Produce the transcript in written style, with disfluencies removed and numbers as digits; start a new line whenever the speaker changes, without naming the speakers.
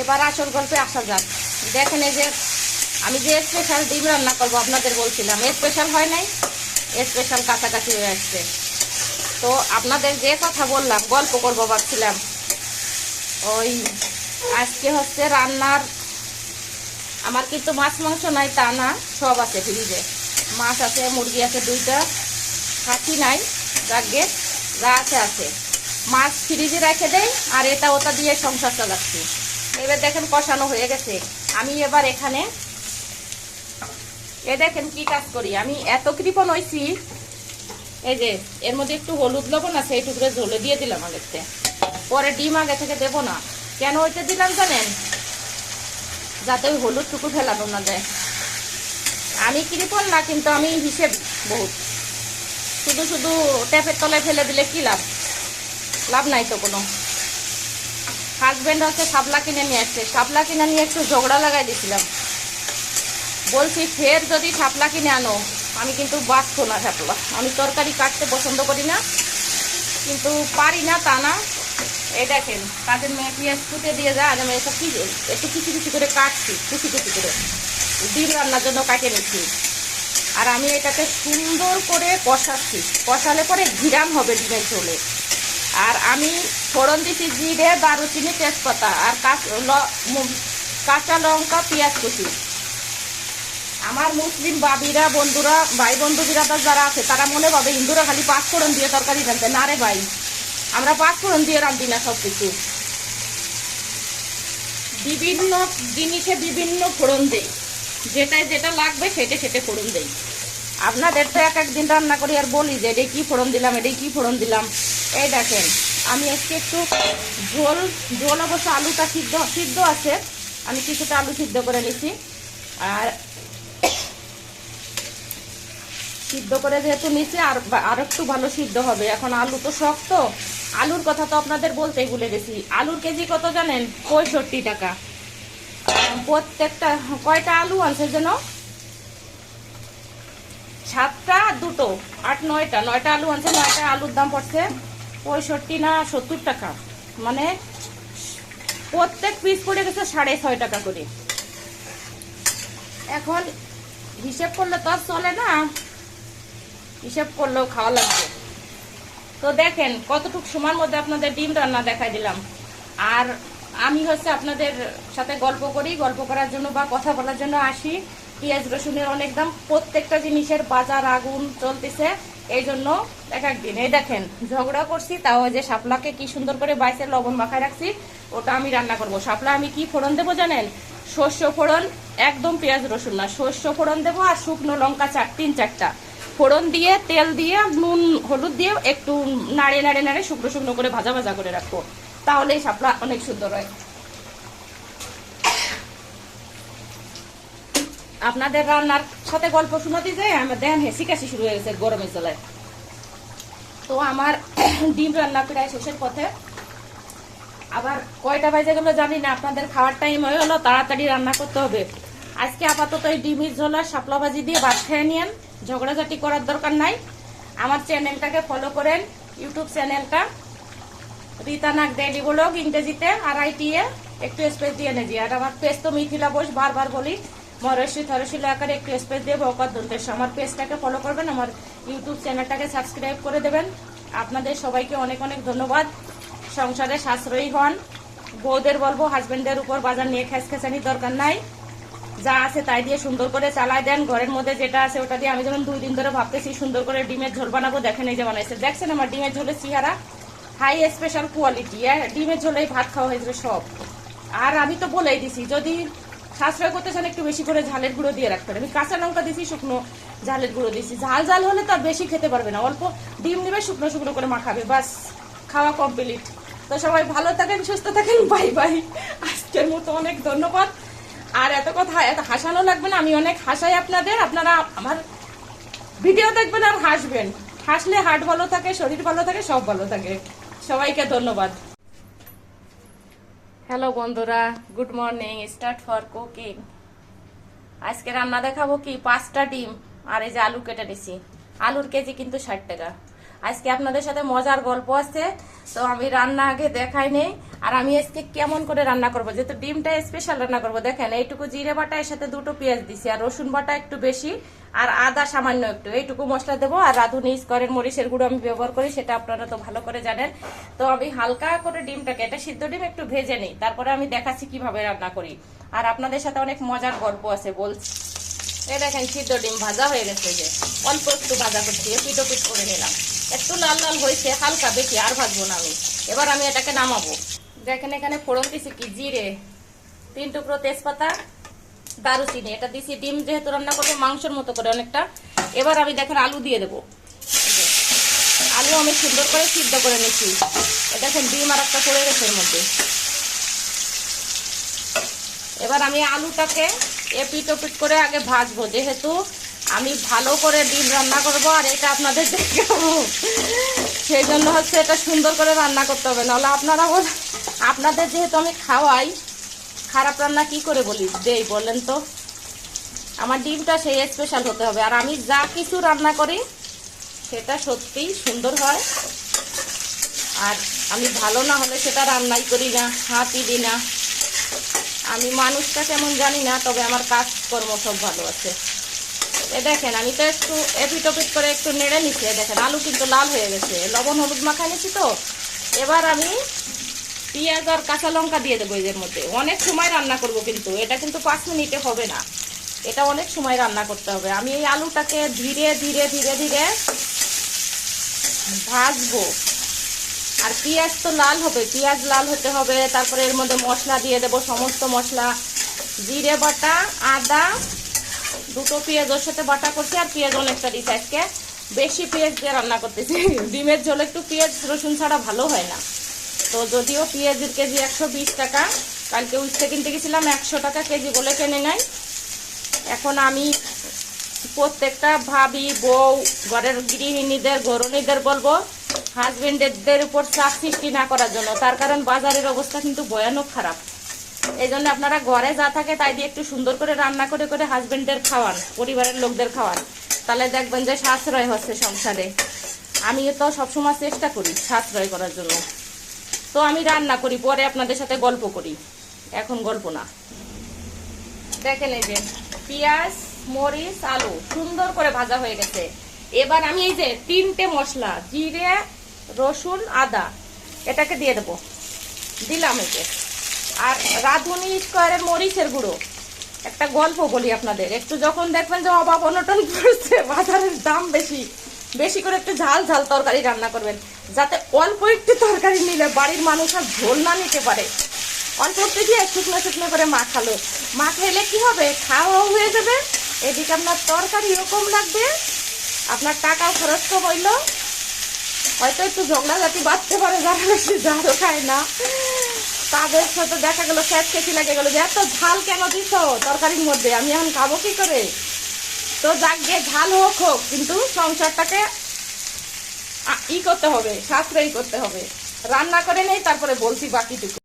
এবার আসল গল্পে আসা যাক। দেখেন এই যে আমি যে স্পেশাল ডিম রান্না করবো আপনাদের বলছিলাম, স্পেশাল হয় নাই, স্পেশাল কাছাকাছি হয়ে আসছে। তো আপনাদের যে কথা বললাম গল্প করবো ভাবছিলাম, ওই আজকে হচ্ছে রান্নার, আমার কিন্তু মাছ মাংস নাই তা না, সব আছে ফ্রিজে। মাছ আছে, মুরগি আছে 2টা, খাসি নাই, যাকে যা আছে আছে। মাছ ফ্রিজে রেখে দেয় আর এটা ওটা দিয়ে সংসার চালাচ্ছি। এবার দেখেন কষানো হয়ে গেছে। আমি এবার এখানে দেখেন কি কাজ করি, আমি এত কৃপণ হয়েছি। এই যে এর মধ্যে একটু হলুদ লবণ আছে, এই টুকরে ঝোলে দিয়ে দিলাম আগেতে, পরে ডিম আগে থেকে দেবো না। কেন ওইটা দিলাম জানেন? যাতে ওই হলুদ টুকু ফেলানো না যায়। আমি কৃপণ না, কিন্তু আমি হিসেব বহুত। শুধু শুধু ট্যাপের তলায় ফেলে দিলে কি লাভ? লাভ নাই তো কোনো। হাজব্যান্ড হচ্ছে শাপলা কিনে নিয়ে আসছে, শাপলা কিনে নিয়ে একটু ঝগড়া লাগাই দিয়েছিলাম। বলছি ফের যদি শাপলা কিনে আনো, আমি কিন্তু বাঁচবো না শাপলা। আমি তরকারি কাটতে পছন্দ করি না, কিন্তু পারি না তা না। এই দেখেন কাজের মেয়ে পেঁয়াজ ফুটে দিয়ে যায়, আর আমি এসব কি একটু কিছু কিছু করে কাটছি, কুচি কুচি করে ডিম রান্নার জন্য কাটে নিচ্ছি। আর আমি এটাকে সুন্দর করে কষাচ্ছি, কষালে পরে ঘিরান হবে ডিমের ঝোলে। আর আমি ফোড়ন দিচ্ছি জিরে, দারুচিনি, তেজপাতা আর কাঁচা লঙ্কা, পেঁয়াজ কুচি। আমার মুসলিম বাবিরা, বন্ধুরা, ভাই বন্ধু বিরাদার যারা আছে তারা মনে পাবে হিন্দুরা খালি 5 ফোড়ন দিয়ে তরকারি রাঁধতে। না রে ভাই, আমরা 5 ফোড়ন দিয়ে রাঁধি না। সব কিছু বিভিন্ন জিনিসে বিভিন্ন ফোড়ন দেই, যেটাই যেটা লাগবে সেটা সেটা ফোড়ন দেই। আপনাদের তো এক একদিন রান্না করি আর বলি যে এটাই কি ফোড়ন দিলাম, এটাই কি ফোড়ন দিলাম। এই দেখেন আমি আজকে একটু ঝোল ঝোল অবশ্য আলুটা সিদ্ধ আছে, আমি কিছুটা আলু সিদ্ধ করে নিচ্ছি। আর সিদ্ধ করে যেহেতু নিচে আর একটু ভালো সিদ্ধ হবে। এখন আলু তো শক্ত, আলুর কথা তো আপনাদের বলতেই ভুলে গেছি। আলুর কেজি কত জানেন? 65 টাকা প্রত্যেকটা। কয়টা আলু আনছে যেন? 7টা, 2টো, 8, 9টা আলু আনছে। 9টা আলুর দাম পড়ছে 65 না 70 টাকা, মানে প্রত্যেক পিস পড়ে গেছে 6.5 টাকা করে। এখন হিসেব করলে তো আর চলে না, হিসেব করলেও খাওয়া লাগবে। তো দেখেন কতটুকু সময়ের মধ্যে আপনাদের ডিম রান্না দেখাই দিলাম। আর আমি হচ্ছে আপনাদের সাথে গল্প করি, গল্প করার জন্য বা কথা বলার জন্য আসি। পেঁয়াজ রসুনের অনেক দাম, প্রত্যেকটা জিনিসের বাজার আগুন চলতেছে, এই জন্য এক একদিন এই দেখেন ঝগড়া করছি। তাও যে শাপলাকে কি সুন্দর করে বাইসে লবণ মাখায় রাখছি, ওটা আমি রান্না করব। শাপলা আমি কি ফোড়ন দেবো জানেন? সর্ষে ফোড়ন, একদম পেঁয়াজ রসুন না, সর্ষে ফোড়ন দেবো আর শুকনো লঙ্কা 3-4টা ফোড়ন দিয়ে, তেল দিয়ে, নুন হলুদ দিয়ে একটু নাড়ে নাড়ে নাড়ে শুকনো শুকনো করে ভাজা ভাজা করে রাখবো, তাহলে এই শাপলা অনেক সুন্দর হয়। আপনাদের রান্নার সাথে গল্প শোনাতে যাই আমার দেখেন হেসি কাশি শুরু হয়ে গেছে গরমের জলায়। তো আমার ডিম রান্না প্রায় শেষের পথে। আবার কয়টা বাজে গেলো জানি না, আপনাদের খাওয়ার টাইম হয়ে গেলো, তাড়াতাড়ি রান্না করতে হবে। আজকে আপাতত এই ডিমের ঝোল আর শাপলা ভাজি দিয়ে ভাত খেয়ে নিয়েন, ঝগড়াঝাটি করার দরকার নাই। আমার চ্যানেলটাকে ফলো করেন, ইউটিউব চ্যানেলটা রীতা নাগ ডেইলি ব্লগ ইংরেজিতে RITA একটু স্পেস দিয়ে নেজি। আর আমার পেজ তো মিথিলা বোস, বারবার বলি মরশি থরশিল আকারে একটু স্পেস দিয়ে বকত দন্তেশ। আমার পেজটাকে ফলো করবেন, আমার ইউটিউব চ্যানেলটাকে সাবস্ক্রাইব করে দেবেন। আপনাদের সবাইকে অনেক অনেক ধন্যবাদ। সংসারে সাশ্রয়ী হন। বউদের বলবো হাজবেন্ডের উপর বাজার নিয়ে খেসানির দরকার নাই, যা আছে তাই দিয়ে সুন্দর করে চালাই দেন। ঘরের মধ্যে যেটা আছে ওটা দিয়ে, আমি যেমন 2 দিন ধরে ভাবতেছি সুন্দর করে ডিমের ঝোল বানাবো, দেখেন এই যে বানাইছে। দেখছেন আমার ডিমের ঝোলের চেহারা, হাই স্পেশাল কোয়ালিটি। ডিমের ঝোলেই ভাত খাওয়া হয়েছে সব। আর আমি তো বলেই দিছি যদি সাশ্রয় করতে চান একটু বেশি করে ঝালের গুঁড়ো দিয়ে রাখবেন। আমি কাঁচা লঙ্কা দিছি, শুকনো ঝালের গুঁড়ো দিছি। ঝাল ঝাল হলে তো আর বেশি খেতে পারবে না, অল্প ডিম নেবে, শুকনো শুকনো করে মাখাবে, বাস খাওয়া কমপ্লিট। তো সবাই ভালো থাকেন, সুস্থ থাকেন, বাই বাই। আজকের মতো অনেক ধন্যবাদ। আর এত কথা এত হাসানো লাগবে না, আমি অনেক হাসাই আপনাদের। আপনারা আমার ভিডিও দেখবেন আর হাসবেন, হাসলে হার্ট ভালো থাকে, শরীর ভালো থাকে, সব ভালো থাকে। সবাইকে ধন্যবাদ। হ্যালো বন্ধুরা, good morning. Start for cooking. আজকে রান্না দেখাবো কি 5টা ডিম আর এই যে আলু কেটে নিছি। আলুর কেজি কিন্তু 60 টাকা। আজকে আপনাদের সাথে মজার গল্প আছে। তো আমি রান্না আগে দেখাই নেই, আর আমি আজকে কেমন করে রান্না করবো, যেহেতু ডিমটা স্পেশাল রান্না করবো। দেখেন এইটুকু জিরে বাটা, এর সাথে 2টো পেঁয়াজ দিছি, আর রসুন বাটা একটু বেশি, আর আদা সামান্য একটু, এইটুকু মশলা দেবো। আর রাঁধুনি স্কোয়ারের মরিচের গুঁড়ো আমি ব্যবহার করি, সেটা আপনারা তো ভালো করে জানেন। তো আমি হালকা করে ডিমটাকে, এটা সিদ্ধ ডিম, একটু ভেজে নিই, তারপরে আমি দেখাচ্ছি কিভাবে রান্না করি। আর আপনাদের সাথে অনেক মজার গল্প আছে বলছি। এই দেখেন সিদ্ধ ডিম ভাজা হয়ে গেছে, যে অল্প একটু ভাজা করছি, পিটো পিট করে নিলাম, একটু লাল লাল হয়েছে হালকা, বেশি আর ভাজবো না আমি। এবার আমি এটাকে নামাবো। দেখেন এখানে ফোড়ন দিছি কি, জিরে, 3 টুকরো তেজপাতা, দারুচিনি, এটা দিছি ডিম যেহেতু রান্না করবো মাংসের মতো করে অনেকটা। এবার আমি দেখেন আলু দিয়ে দেবো। আলু আমি সুন্দর করে সিদ্ধ করে নিচ্ছি। দেখেন ডিম আর একটা পড়ে গেছে এর মধ্যে। এবার আমি আলুটাকে এপিট ওপিট করে আগে ভাজবো, যেহেতু আমি ভালো করে ডিম রান্না করব আর এটা আপনাদের দেখাবো, সেই জন্য হচ্ছে এটা সুন্দর করে রান্না করতে হবে। নাহলে আপনারা আপনাদের যেহেতু আমি খাওয়াই, খারাপ রান্না কি করে বলি দেই বলেন তো? আমার ডিমটা সেই স্পেশাল হতে হবে। আর আমি যা কিছু রান্না করি সেটা সত্যিই সুন্দর হয়, আর আমি ভালো না হলে সেটা রান্নাই করি না, হাতই দিই না। আমি মানুষটা কেমন জানি না, তবে আমার কাজকর্ম সব ভালো আছে। এ দেখেন আমি তো একটু এপিট ওপিট করে একটু নেড়ে নিচ্ছি। দেখেন আলু কিন্তু লাল হয়ে গেছে, লবণ হলুদ মাখা নিচ্ছি তো। এবার আমি পেঁয়াজ আর কাঁচা লঙ্কা দিয়ে দেবো এর মধ্যে। অনেক সময় রান্না করব, কিন্তু এটা কিন্তু 5 মিনিটে হবে না, এটা অনেক সময় রান্না করতে হবে। আমি এই আলুটাকে ধীরে ধীরে ধীরে ধীরে ভাজবো। আর পেঁয়াজ তো লাল হবে, পেঁয়াজ লাল হতে হবে। তারপরে এর মধ্যে মশলা দিয়ে দেবো, সমস্ত মশলা, জিরে বাটা, আদা, 2টো পেঁয়াজ ওর সাথে বাটা করছি, আর পেঁয়াজ অনেকটা দিচ্ছি। আজকে বেশি পেঁয়াজ দিয়ে রান্না করতেছি, ডিমের ঝোল একটু পেঁয়াজ রসুন ছাড়া ভালো হয় না। তো যদিও পেঁয়াজের কেজি 120 টাকা, কালকে উঠতে কিনতে গেছিলাম 100 টাকা কেজি বলে কিনে নাই। এখন আমি প্রত্যেকটা ভাবি, বউ, ঘরের গৃহিণীদের, গরুণীদের বলবো হাজবেন্ডদের উপর চাপ সৃষ্টি না করার জন্য। তার কারণ বাজারের অবস্থা কিন্তু ভয়ানক খারাপ। এই জন্য আপনারা ঘরে যা থাকে তাই দিয়ে একটু সুন্দর করে রান্না করে করে হাজবেন্ডদের খাওয়ান, পরিবারের লোকদের খাওয়ান, তাহলে দেখবেন যে সাশ্রয় হচ্ছে সংসারে। আমি তো সবসময় চেষ্টা করি সাশ্রয় করার জন্য। তো আমি রান্না করি, পরে আপনাদের সাথে গল্প করি, এখন গল্প না। দেখেন এই যে পেঁয়াজ, মরিচ, আলু সুন্দর করে ভাজা হয়ে গেছে। এবার আমি এই যে 3টে মশলা, জিরে, রসুন, আদা, এটাকে দিয়ে দেবো, দিলাম এই যে। আর রাঁধুনি স্কোয়ারের মরিচের গুঁড়ো। একটা গল্প বলি আপনাদের, একটু যখন দেখবেন যে অভাব অনটন পড়ছে, বাজারের দাম বেশি, বেশি করে একটু ঝাল ঝাল তরকারি রান্না করবেন, যাতে অল্প একটু তরকারি নিলে বাড়ির মানুষ আর ঝোল না নিতে পারে। অল্প একটু দিয়ে শুকনো শুকনো করে মাখালো, মাখাইলে কি হবে, খাওয়াও হয়ে যাবে, এদিকে আপনার তরকারিও কম লাগবে, আপনার টাকাও খরচ কম হইলো। হয়তো একটু ঝগড়া জাতি বাঁচতে পারে যারা বেশি ঝালও খায় না, তাদের সাথে দেখা গেলো খেত খেতে লাগে গেলো যে এত ঝাল কেন দিছ তরকারির মধ্যে, আমি এখন খাবো কি করে। তো যাক গিয়ে ঝাল হোক হোক, কিন্তু সংসারটাকে ই করতে হবে, সাশ্রয়ী করতে হবে। রান্না করে নেই, তারপরে বলছি বাকিটুকু।